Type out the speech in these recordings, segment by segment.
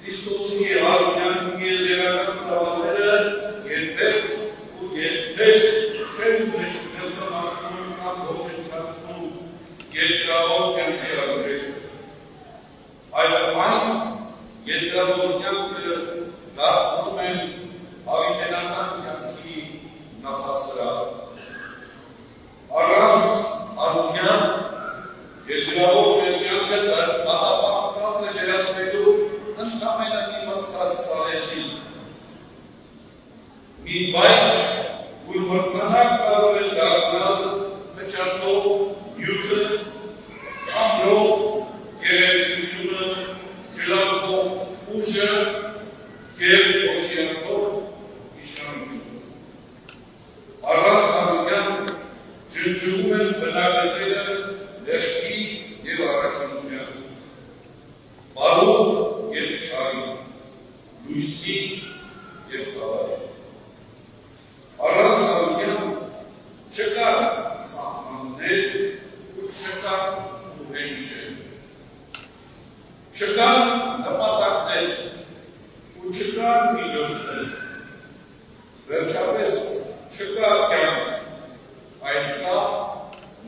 Քրիստոսի արքան եզերական ծավալները երբեք ու երբեք չեն նշնցամացնում կամ ոչնչացնում երկրավոր կյանքի արժեք։ Այլ այն երկրավոր կյանքը դարձնում են հավիտենական կյանքի նախասրահ։ Առանց արքյան երկրավոր կյանքը դատապարտված է վերածվելու ընդամենը մրցած պարեսին։ Մի վայր, որ մրցանակ կարող է դառնալ փչացող նյութը, ամրող գեղեցկությունը, ջլատվող ուժը և օշիանցող իշխանությունը։ Առանց արքյան ջնջվում են բնակեցելը ներքի և առաքինության, բարով և չարի, լույսի և խավարի։ Առանց արքյան չկա սահմաններ ու չկա ուղենիշեր, չկա նպատակներ ու չկա միջոցներ, վերջապես չկա կյանք, այլ կա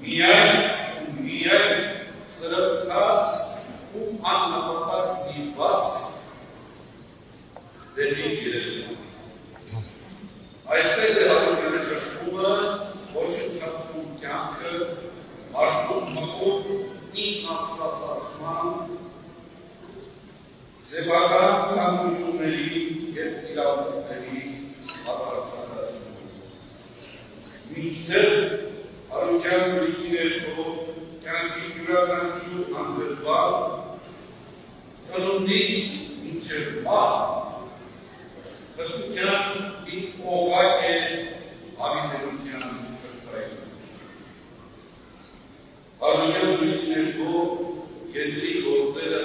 միայն ու միայն սրբկած ու աննպատակ նիրված դեպի երեսին։ Այսպես է հատուկենը շրխումը, ոչնչացում կյանքը, մարդուն մխում ինքնաստվածացման, սեփական ցանկությունների և իրավունքների բացարձակացում։ Մինչդեռ արության լույսի ներքո կյանքի յուրաքանչյուր անդրվար ծնունդից մինչև մահ հրթության մի օղակ է հավիտենության շղթայում։ Արության լույսի ներքո երկրի գործերը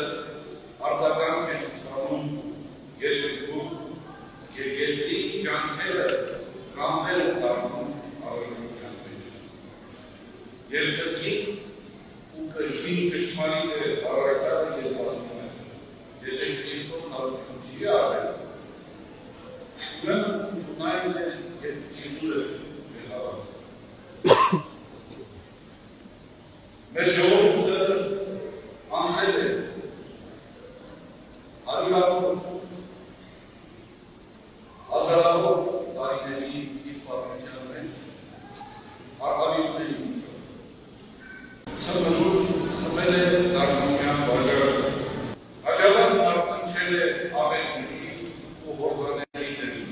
արձագանք են ստանում երկրում և երկրի ջանքերը գանձեր են դառնում առողջության մեջ։ Երկրքին ու կրկին ճշմարիտ է առարկատը և ասում է, եթե Քրիստոս արություն չի արել, ուրեմն ունայն է և Իզուր է հավատում։ Մեր ժողովուրդը անցել է հարյուրավոր, հազարավոր տարիների իր պատմության մեջ արհավիրքների միջով սմբնուր խմել է դառնության վաճառքը, հաջողակ մարտնչել է աղետների ու հորձաների ներում։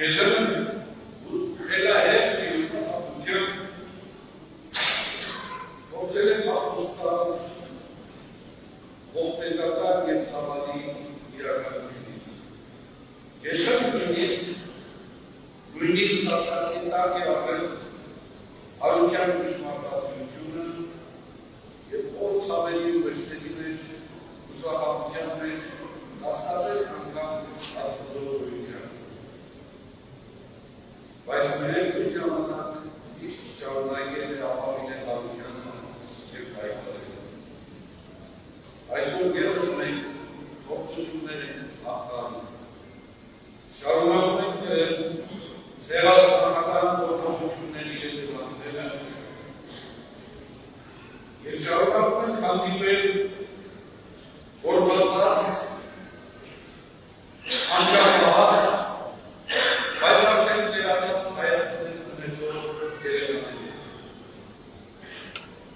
Երբեմն խելահեղ հյուսախաբության փորձել է փախոստալ ողբերգական և ցավալի իրականությունից։ Երբեմն նույնիսկ ասացի տակ է ապրել արության ճշմարտացիությունը և խոր ցավերի ու վշտերի մեջ, հուսախաբության մեջ կասկածել անգամ Աստծո գոյության։ Բայց մեր ժամանակ միշտ շարունակել է ապավինել արության և պայքարել։ Այսօր ևս մենք փորձություններ ենք հաղթահարում։ Շարունակում ենք սերասանական գործողությունների հետևանքները և շարունակում ենք հանդիպել գործածած, անջատված, բայց արդեն սերացած հայացքներ ունեցող երեխաների։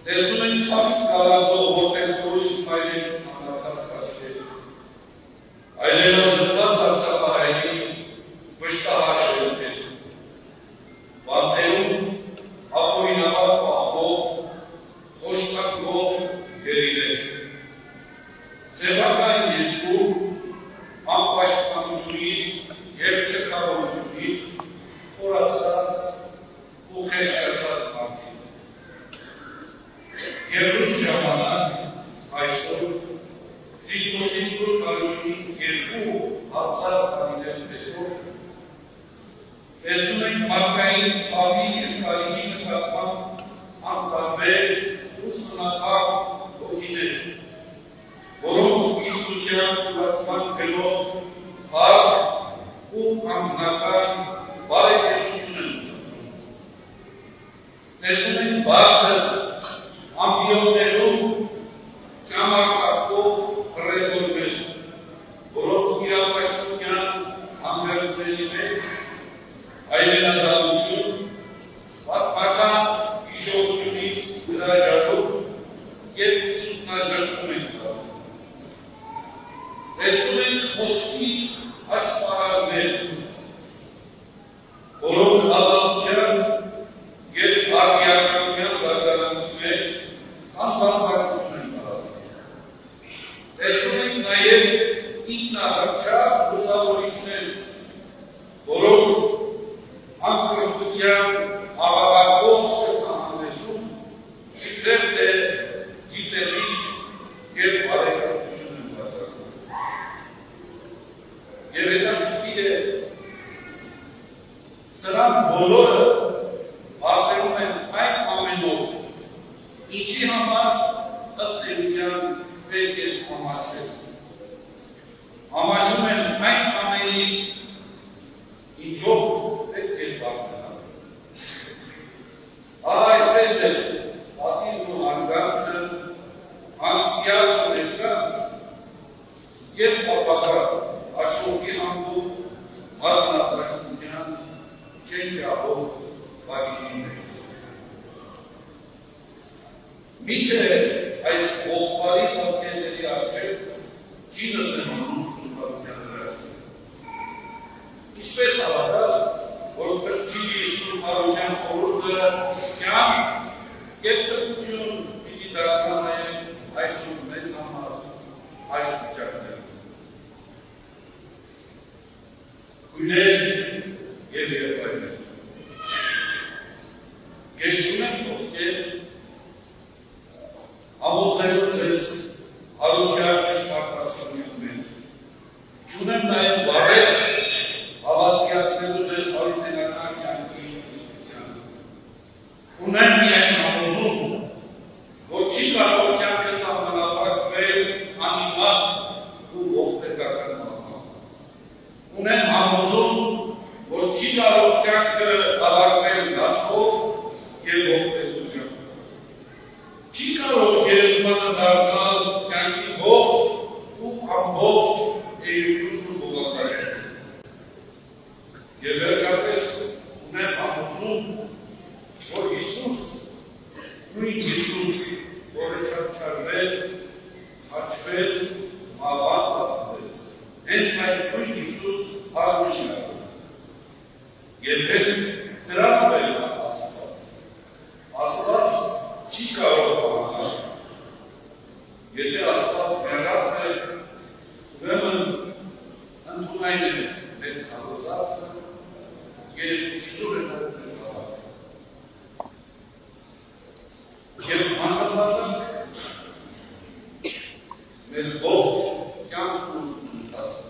Տեսնում ենք ցավից գալազող որտեղ կորույս մայրերի ցանկացած աչքեր, այլևս արցախահայերի վշտահար դեմքեր, վանտերում ապօրինաբար պահվող, խոշտակվող գերիներ, սեփական երկու անպաշտպանությունից և չկարողությունից խորացած ու խեղճացած մարդիկ։ Եվ նույն ժամանակ այսօր Քրիստոսի Սուրբ Արությունից երկու հազար տարիներ հետո տեսնում ենք մարդկային ցավի և կարիքի նկատմամբ անտարբեր ուսանող ոգիներ, որոնք իշխության լացման գնով հարկ ու անձնական բարեկեցություն են։ Տեսնում են բարձր ամբիոններում ճամակապով ռեգորներ, որոնք իրապաշտության հանգարցների մեջ այլենադառություն, պատմական հիշողությունից հրաժարվում և ինքնաժրկում են կրում։ Տեսնում են խոսքի աչպարարներ, որոնք ազատության և արդիականության զարգացումի մեջ սանձազարգություն են տարածում։ Տեսնում ենք նաև ինքնահռչակ լուսավորիչներ, որոնք անկրթության հավաքակող շրջանահանդեսում իբրև թե գիտելիք և բարեկամություն են զարգացնում։ Եվ հետաքրքիր է, սրանք բոլորը բացերում են այն ամենով, ինչի համար ըստ էության պետք է համարժեք։ Համարժում են այն ամենից, ինչով պետք է բարձրանալ։ Ահա այսպես է պատիվն ու հարգանքը, անցյալ ու ներկան և ապագա հաջորդի հանդեպ մարմնապաշտպանության չենջահող բաժինի մեջ։ Միթե այս ողբալի պատկերների առջև չի լսեմանում սուրբության հրաշքը։ Ինչպես հավատալ, որ փրկչի սուրբության խորհուրդը կյանք և փրկություն պիտի դառնա նաև այսօր մեզ համար այս վիճակներում։ Քույրեր և եղբայրներ, ես չունեմ խոսքեր ամոթելու ձեզ հարության ճշմարտացիության մեջ, չունեմ նաև բառեր հավատացնելու ձեզ հարյուրենական կյանքի իսկությանը։ Ունեմ միայն համոզում, որ չի կարող կյանքը սահմանափակվել անիմաստ ու ողբերգական մահվան։ Ունեմ համոզում, որ չի կարող կյանքը հավաքվել դասով և ողբերգությամբ։ Չի կարող գերեզմանը դառնալ կյանքի ողջ ու ամբողջ էություն ու բովանդակություն։ Եվ վերջապես ունեմ համոզում, որ Հիսուս, նույն Հիսուս, որը չարչարվեց, խաչվեց, մահվան պատմվեց, հենց այդ նույն Հիսուս հարություն է։ Եվ հենց դրանով է Աստված։ Աստված չի կարող պահանջել։ Եթե Աստված մեռած է, ուրեմն ընդունայն է մեր քարոզածը և իզուր է մոտնել հավաք։ Եվ մանրամասն մեր ողջ կյանքն ու ընթացքը։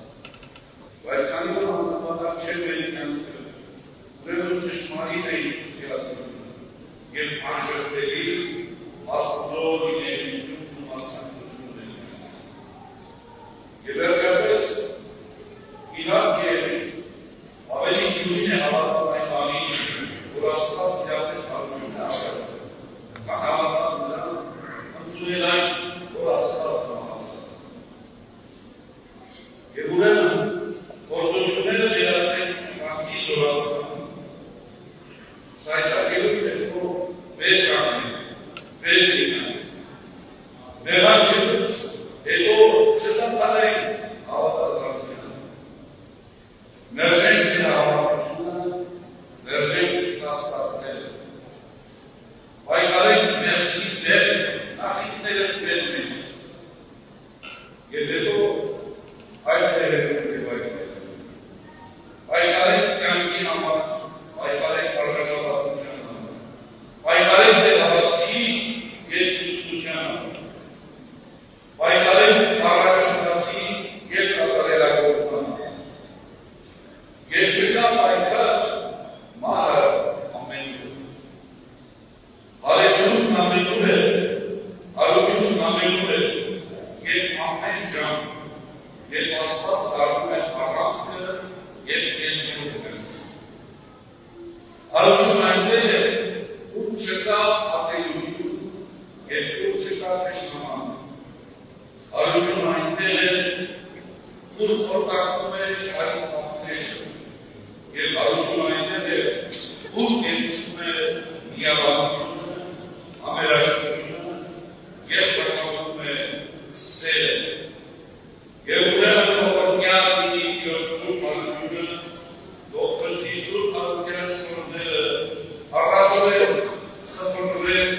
Բայց քանի որ մանրամասն չէ մեր կյանքը, ուրեմն ճշմարիտ է Հիսուսի ատյունը և անժխտելի Աստծո լինելիությունն ու մասնակցությունն ունենալը։ Եվ վերջապես իհարկե ավելի դյուրին է հավատալ այն բանին, որ Աստված իրապես հարություն է աղել։ Կամ հավատալ նրան, ընդունել այն, որ Աստված մահացավ։ Եվ ուրեմն գործողությունները վերածենք կյանքի զորացման։ Սայթակելուց հետո վեր կանգնենք, վեր լինենք։ Մեղաչելուց հետո չտանտանենք հավատալությունը։ Մերժենք հավատությունը, մերժենք կասկածները։ Պայքարենք մեղքի դեմ նախինքներս մեր մեջ։ Եվ հետո այլ տերերում և այլներ։ Պայքարենք կյանքի համար, պայքարենք արժանապատվության համար, պայքարենք մեր հավատքի և ինքնության համար, պայքարենք առաջընթացի և կատարելագործման համար։ Եվ չկա պայքար, մահը ամենուր։ Հարեցումն ամենուր է, Հարությունն ամենում է, երբ ամեն ժամ, երբ Աստված դառնում է առանցքը, երբ երկրորդ է։ Հարությունն այնտեղ է, ուր չկա ատելություն, երբ ուր չկա թշնաման։ Հարությունն այնտեղ է, ուր խորտակվում է չարի պատնեշը, երբ հարությունն այնտեղ է, ուր կենցում է միաբանությունը, ամերաշտությունը, երբ բրխանում է սերը, և ուրեմն ողորմյալ լինի Իրոք Սուրբ Հարությունը, Դոկտոր Սուրբ Հարության շնորհները, հաղթորեն, սփռվեն,